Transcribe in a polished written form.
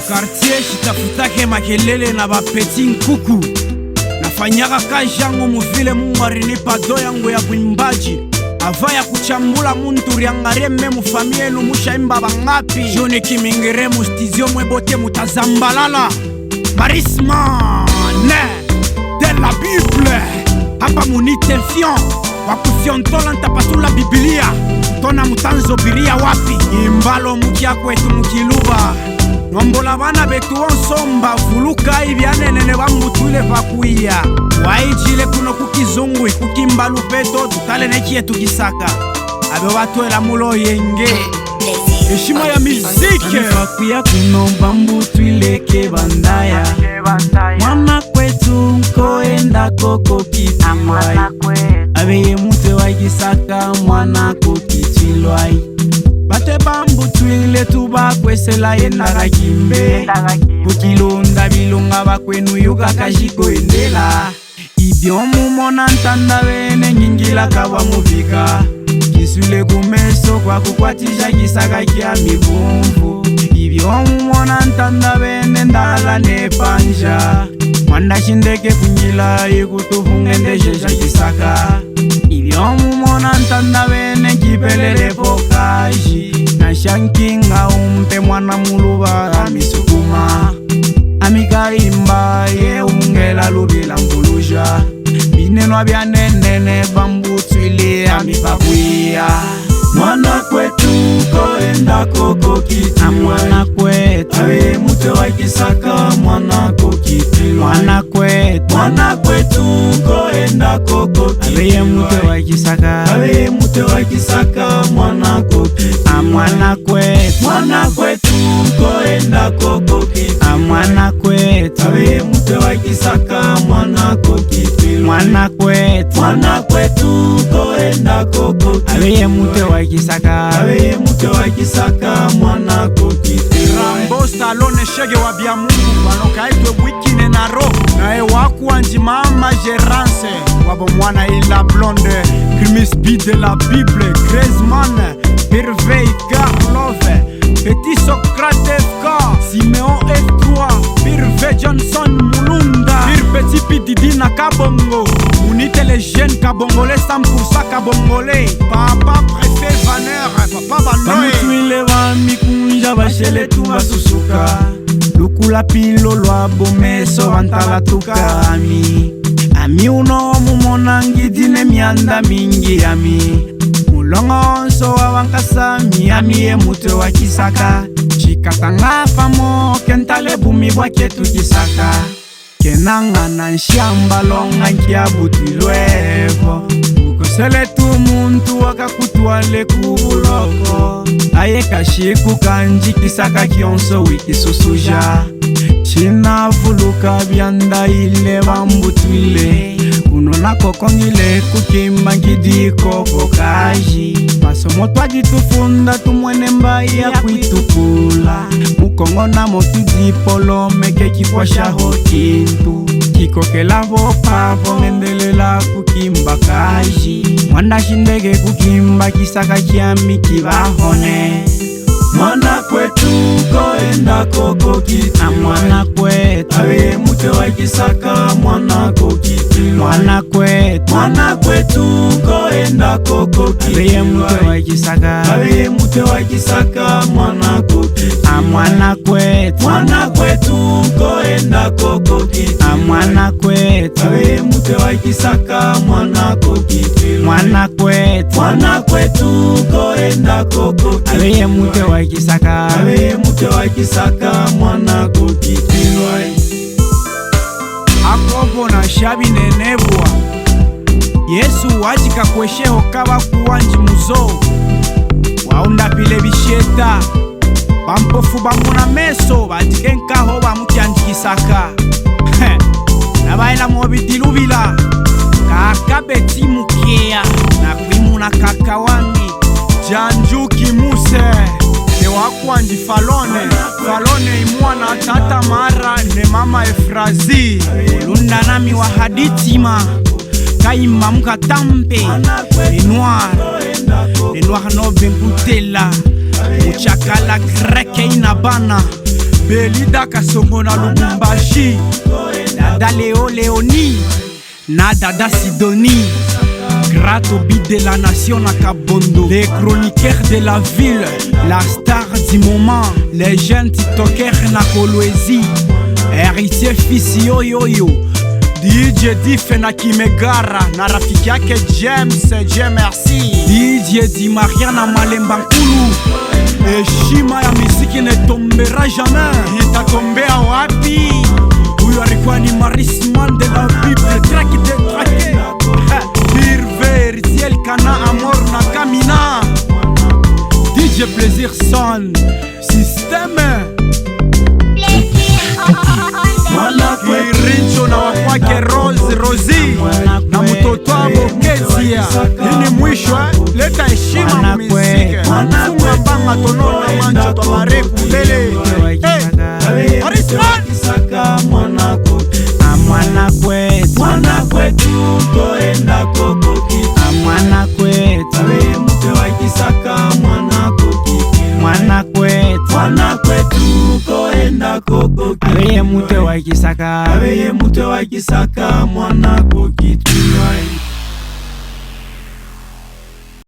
Quartier shitafutake makelele na bapeti nkuku. Nafanyaka kazi yangu muvile Mungu alinipa do yangu ya kuimbaji. Ava ya kuchambula muntu riangare memu famie numusha imba bangapi. Jone kimingere mustizio mwebote mutazambalala. Barisma ne de la Bible. Hapa munite fion wakusiontola ntapasula Biblia. Tona mutanzo biria wapi. Imbalo mukia kwetu mukiluba. Nombola bana betu onsomba fuluka ibyanenene bamutule bakuya. Waijile kuno kukizungwi kukimbalu peto tutale nekie tukisaka. Abe watwela mulo yenge. Heshima ya miziki bakuya kuno bambutwile bandaya. Mwana kwetu nkoenda koko kitilwai. Abe mute wa gisaka mwana kokitilwai. Bate bambu twile tuba kwesela yendaga kimbe. Kukilonda bilonga bakwenu yuga kajiko endela. Ibiomu mona ntanda bene nyingila kawa muvika. Kisule kumeso kwa kukwatija gisaka kia mibumbu. Ibiomu mona ntanda bene ndala nepanja. Mwanda shindeke kunjila ikutufunge jeja gisaka. Ibiomu mona ntanda bene kipelele pokaji. Na shankinga umpe mwana muluba amisukuma. Amikaimba ye ungela lubila mbuluja. Binenwa bya nenene bambu twile amipakuya. Mwana kwetu koenda koko kitilwai. Mwana kwetu awe mute wa kisaka mwana kokitilwai. Mwana kwetu koenda koko kitilwai. Awe mute wa kisaka. Awe mute wa kisaka mwana kokitilwai. Mwana kwetu koenda koko kitilwai. Mwana kwetu awe mute wa kisaka mwana kokitilwai. Mwana kwetu koenda koko kitilwai. Awe mute wa kisaka. Awe mute wa kisaka mwana kokitilwai. Rambo Stallone shege wa bia Mungu wanoka itwe wikine na roho. Na ewaku anjimama Gerance wabo mwana ila blonde. Crime speed de la Bible. Griezmann Hervé Karlove Petit Socrate FK Simeon F3 Hervé Johnson Mulunda Petit Pididi na Kabongo. Unite les jeunes Kabongolais 100% Kabongolais. Papa préfet Vanner Papa Banoe. Bamutwile wa mikunja bashele tuba susuka. Lukula pilo lwa bomeso wantala tukami. Ami uno mumona ngidine mianda mingi yami. Mulonga onso wa wankasami ami ye mute wa kisaka. Chikatanga famo kentale bumi waketu kisaka. Kenanga na nshamba longa nkia butilwevo. Ukosele tu muntu wakakutuale kubuloko. Aye kashiku kanji kisaka kionso wiki susuja. China vuluka bianda ile bambutwile. Kunona kokongile kukimba ngidiko vokaji. Masomo twaditufunda tumwene mbai ya kuitukula. Mukongo na motu dipolo meke kikwasha hokintu. Kikokela vopavo ngendelela kukimba kaji. Mwanda shindege kukimba kisaka kiami kibahone. Mwana kwetu koenda koko kitilwai. Mwana kwetu awe mute wa kisaka mwana kokitilwai. Mwana kwetu koenda koko kitilwai. Awe mute wa kisaka. Awe mute wa kisaka mwana kokitilwai. Mwana kwetu koenda koko kitilwai. Awe mute wa kisaka mwana kokitilwai. Mwana kwetu koenda koko kitilwai. Awe mute wa kisaka. Awe mute wa kisaka mwana kokitilwai. Akobo na shabi nenebwa. Yesu wajika kwesheho kaba kuwanji muzo. Waunda pile bisheta. Bampofu bamuna meso batike nkaho bamukyanjikisaka. Nabaila mobidilubila. Kakabeti mukia na kwimuna kakawani. Janjuki muse Newaku anjifalone. Falone imwana tata mara ne mama Efrazi. Lunda nami wa haditima Kaima muka tampe. Les noirs no benkutela. Muchakala greke inabana Belida Kasongo na Lubumbashi Dada Léo Léonie na Dada Sidonie Grato bide de la nation na Kabondo. Les chroniqueurs de la ville, la star du moment. Les jeunes tiktokers na Kolwezi. Héritier fils yo yo yo. DJ Diff na Kimegara na rafiki yake James merci. DJ Di Maria na Malemba Nkulu. Heshima ya muziki ne tombera jamais. Itatombea wapi? Huyo alikuwa ni Marisman de la Bible. Track de traqué. Riel Kana Amor na Kamina. DJ Plaisir Son Système Rincho na wakwake Rose Rosie na mtoto wabo Kezia. Ini mwisho leta heshima muziki. Funga mbanga tonono mancho twabare kumbele. Marisman mwana kwetu toenda kokoki. Mwana kwetu awe mute wa Kisaka mwana kokoki. Mwana kwetu toenda kokoki. awe mute wa Kisaka awe mute wa Kisaka mwana kokoki.